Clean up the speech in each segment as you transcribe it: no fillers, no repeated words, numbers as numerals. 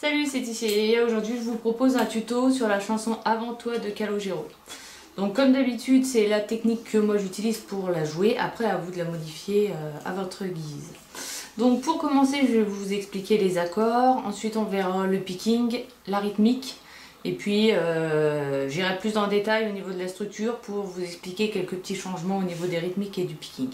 Salut, c'est Tissia et aujourd'hui je vous propose un tuto sur la chanson Avant toi de Calogero. Donc comme d'habitude c'est la technique que moi j'utilise pour la jouer, après à vous de la modifier à votre guise. Donc pour commencer je vais vous expliquer les accords, ensuite on verra le picking, la rythmique et puis j'irai plus dans le détail au niveau de la structure pour vous expliquer quelques petits changements au niveau des rythmiques et du picking.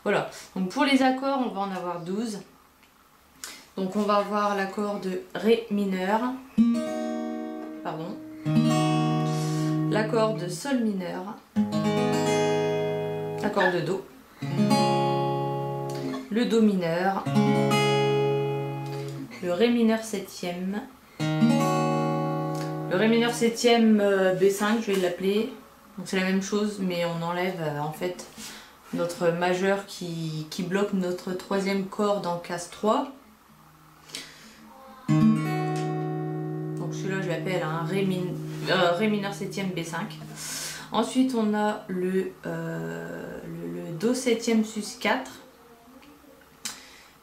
Voilà, donc pour les accords on va en avoir 12. Donc on va avoir l'accord de Ré mineur, pardon, l'accord de Sol mineur, l'accord de Do, le Do mineur, le Ré mineur septième, le Ré mineur septième B5 je vais l'appeler, donc c'est la même chose mais on enlève en fait notre majeur qui bloque notre troisième corde en casse 3. Donc celui-là je l'appelle un Ré mineur septième B5. Ensuite on a le Do septième sus 4.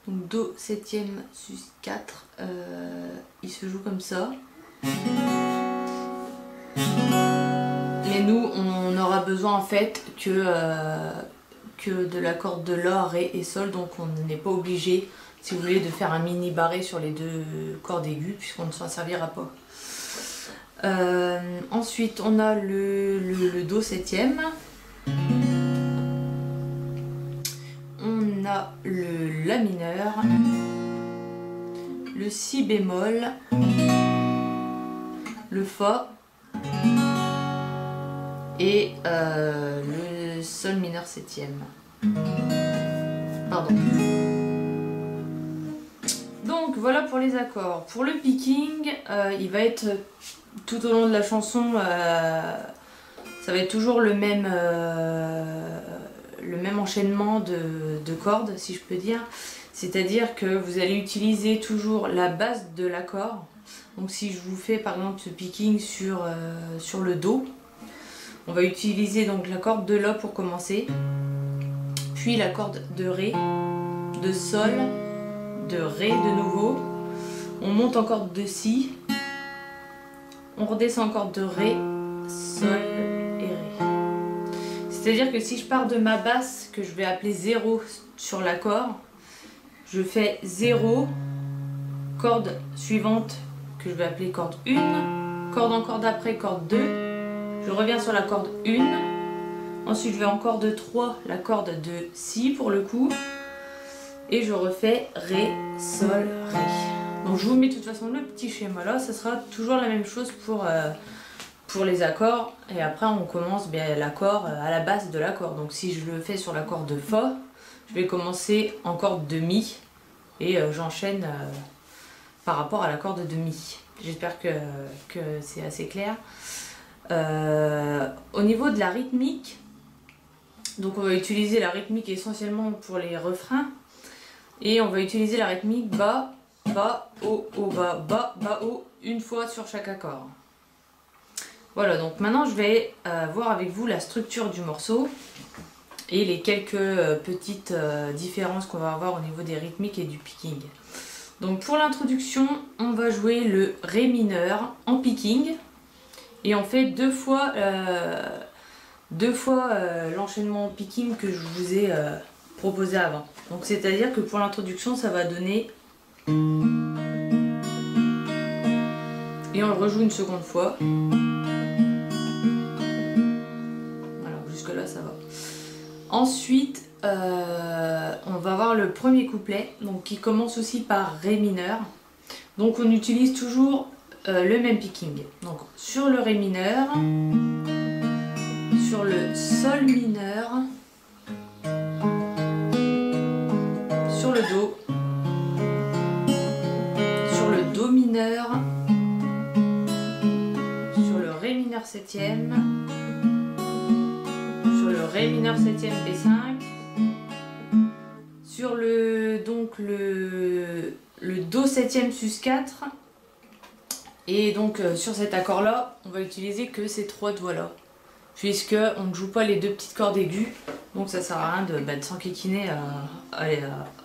Donc Do septième sus 4, il se joue comme ça. Mais nous on aura besoin en fait que de l'accord de La, Ré et Sol, donc on n'est pas obligé, si vous voulez, de faire un mini barré sur les deux cordes aiguës puisqu'on ne s'en servira pas. Ensuite on a le Do septième, on a le La mineur, le Si bémol, le Fa et le Sol mineur septième. Pardon. Donc voilà pour les accords. Pour le picking, il va être tout au long de la chanson, ça va être toujours le même enchaînement de cordes, si je peux dire. C'est-à-dire que vous allez utiliser toujours la base de l'accord. Donc si je vous fais par exemple ce picking sur le Do, on va utiliser donc la corde de La pour commencer, puis la corde de Ré, de Sol, de Ré de nouveau, on monte en corde de Si, on redescend en corde de Ré, Sol et Ré. C'est-à-dire que si je pars de ma basse, que je vais appeler 0 sur l'accord, je fais 0, corde suivante que je vais appeler corde 1, corde encore d'après, corde 2, je reviens sur la corde 1, ensuite je vais en corde 3, la corde de Si pour le coup, et je refais Ré, Sol, Ré. Donc je vous mets de toute façon le petit schéma là, ça sera toujours la même chose pour les accords, et après on commence l'accord à la base de l'accord. Donc si je le fais sur l'accord de Fa, je vais commencer en corde de Mi, et j'enchaîne par rapport à l'accord de Mi. J'espère que c'est assez clair. Au niveau de la rythmique, donc on va utiliser la rythmique essentiellement pour les refrains, et on va utiliser la rythmique bas, bas, haut, haut, bas, bas, bas, haut, une fois sur chaque accord. Voilà, donc maintenant je vais voir avec vous la structure du morceau et les quelques petites différences qu'on va avoir au niveau des rythmiques et du picking. Donc pour l'introduction, on va jouer le Ré mineur en picking et on fait deux fois l'enchaînement picking que je vous ai proposé avant. Donc c'est-à-dire que pour l'introduction ça va donner, et on le rejoue une seconde fois. Voilà, jusque là ça va. Ensuite on va avoir le premier couplet, donc qui commence aussi par Ré mineur. Donc on utilise toujours le même picking. Donc sur le Ré mineur, sur le Sol mineur, sur le Do, sur le Do mineur, sur le Ré mineur septième, sur le Ré mineur septième B5, sur le Do septième sus 4, et donc sur cet accord là on va utiliser que ces trois doigts là, puisque on ne joue pas les deux petites cordes aiguës, donc ça sert à rien de s'enquiquiner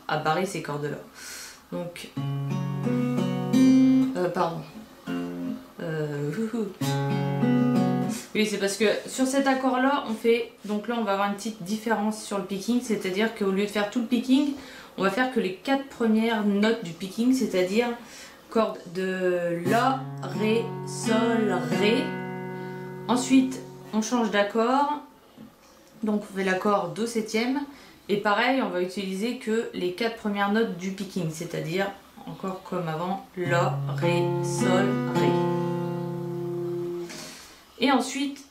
à barrer ces cordes là. Donc Pardon. Oui, c'est parce que sur cet accord là on fait, donc là on va avoir une petite différence sur le picking, c'est à dire qu'au lieu de faire tout le picking, on va faire que les 4 premières notes du picking, c'est à dire corde de La, Ré, Sol, Ré. Ensuite on change d'accord, donc on fait l'accord Do septième, et pareil on va utiliser que les 4 premières notes du picking, c'est à dire encore comme avant, La, Ré, Sol, Ré. Et ensuite,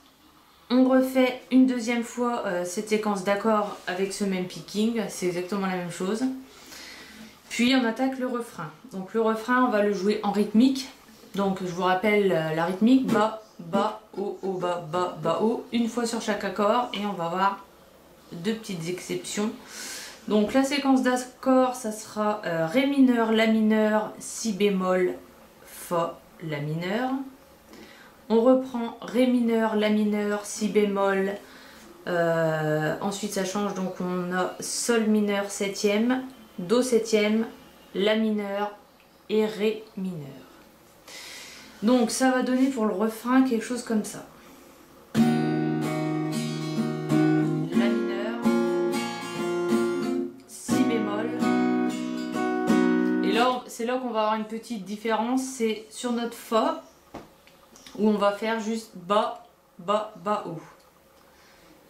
on refait une deuxième fois cette séquence d'accords avec ce même picking, c'est exactement la même chose. Puis on attaque le refrain. Donc le refrain, on va le jouer en rythmique. Donc je vous rappelle la rythmique, bas, bas, haut, haut, bas, bas, bas, haut, une fois sur chaque accord, et on va avoir 2 petites exceptions. Donc la séquence d'accords, ça sera Ré mineur, La mineur, Si bémol, Fa, La mineur. On reprend Ré mineur, La mineur, Si bémol, ensuite ça change, donc on a Sol mineur septième, Do septième, La mineur et Ré mineur. Donc ça va donner pour le refrain quelque chose comme ça. La mineur, Si bémol, et là c'est là qu'on va avoir une petite différence, c'est sur notre Fa, où on va faire juste bas, bas, bas, haut.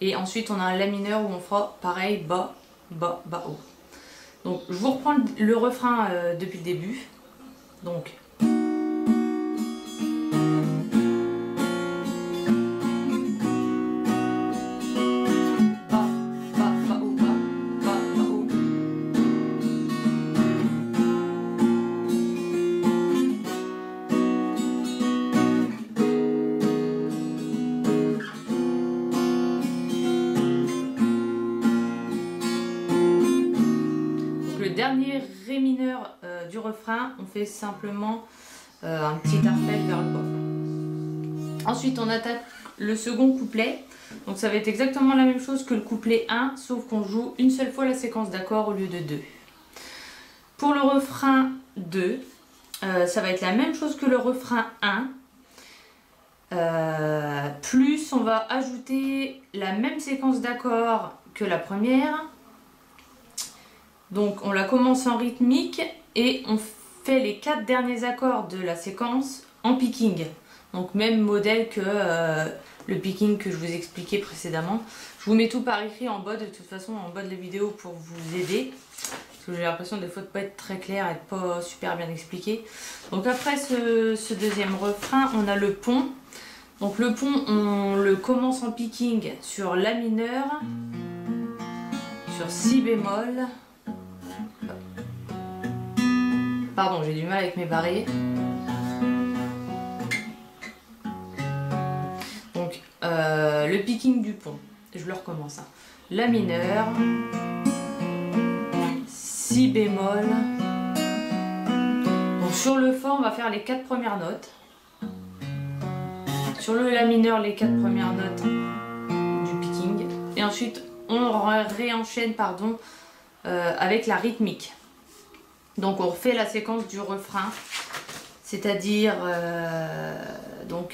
Et ensuite on a un La mineur où on fera pareil, bas, bas, bas, haut. Donc je vous reprends le refrain depuis le début. Donc dernier Ré mineur du refrain, on fait simplement un petit arpège vers le bas. Ensuite on attaque le second couplet, donc ça va être exactement la même chose que le couplet 1, sauf qu'on joue une seule fois la séquence d'accords au lieu de 2. Pour le refrain 2, ça va être la même chose que le refrain 1, plus on va ajouter la même séquence d'accords que la première. Donc on la commence en rythmique et on fait les 4 derniers accords de la séquence en picking. Donc même modèle que le picking que je vous expliquais précédemment. Je vous mets tout par écrit en bas, de toute façon en bas de la vidéo pour vous aider. Parce que j'ai l'impression des fois de ne pas être très clair et de pas super bien expliqué. Donc après ce deuxième refrain, on a le pont. Donc le pont, on le commence en picking sur La mineur, sur Si bémol. Pardon, j'ai du mal avec mes barrés. Donc, le picking du pont. Je le recommence. La mineur, Si bémol. Donc, sur le Fa, on va faire les 4 premières notes. Sur le La mineur, les 4 premières notes du picking. Et ensuite, on réenchaîne avec la rythmique. Donc on refait la séquence du refrain, c'est-à-dire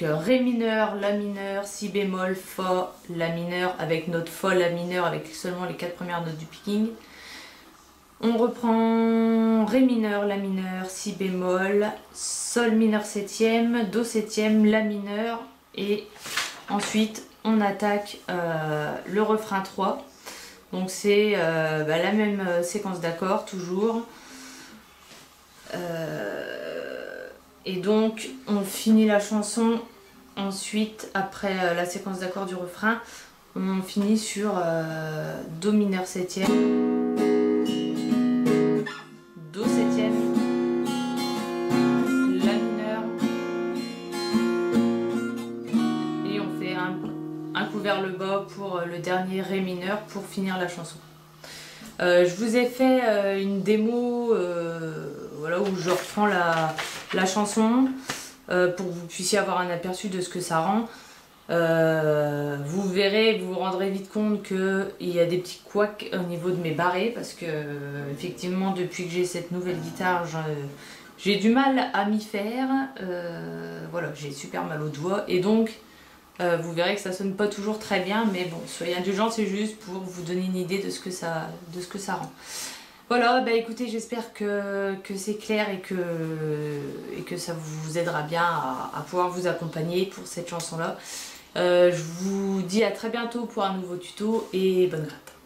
Ré mineur, La mineur, Si bémol, Fa, La mineur, avec notre Fa, La mineur, avec seulement les 4 premières notes du picking. On reprend Ré mineur, La mineur, Si bémol, Sol mineur septième, Do septième, La mineur, et ensuite on attaque le refrain 3. Donc c'est la même séquence d'accords toujours. Et donc on finit la chanson ensuite après la séquence d'accords du refrain, on finit sur Do mineur septième, Do septième, La mineur, et on fait un coup vers le bas pour le dernier Ré mineur pour finir la chanson. Je vous ai fait une démo voilà, où je reprends la chanson pour que vous puissiez avoir un aperçu de ce que ça rend. Vous verrez, vous vous rendrez vite compte qu'il y a des petits couacs au niveau de mes barrés parce que effectivement depuis que j'ai cette nouvelle guitare j'ai du mal à m'y faire, voilà, j'ai super mal aux doigts et donc vous verrez que ça sonne pas toujours très bien, mais bon, soyez indulgents, c'est juste pour vous donner une idée de ce que ça rend. Voilà, bah écoutez, j'espère que c'est clair et que ça vous aidera bien à pouvoir vous accompagner pour cette chanson-là. Je vous dis à très bientôt pour un nouveau tuto et bonne gratte.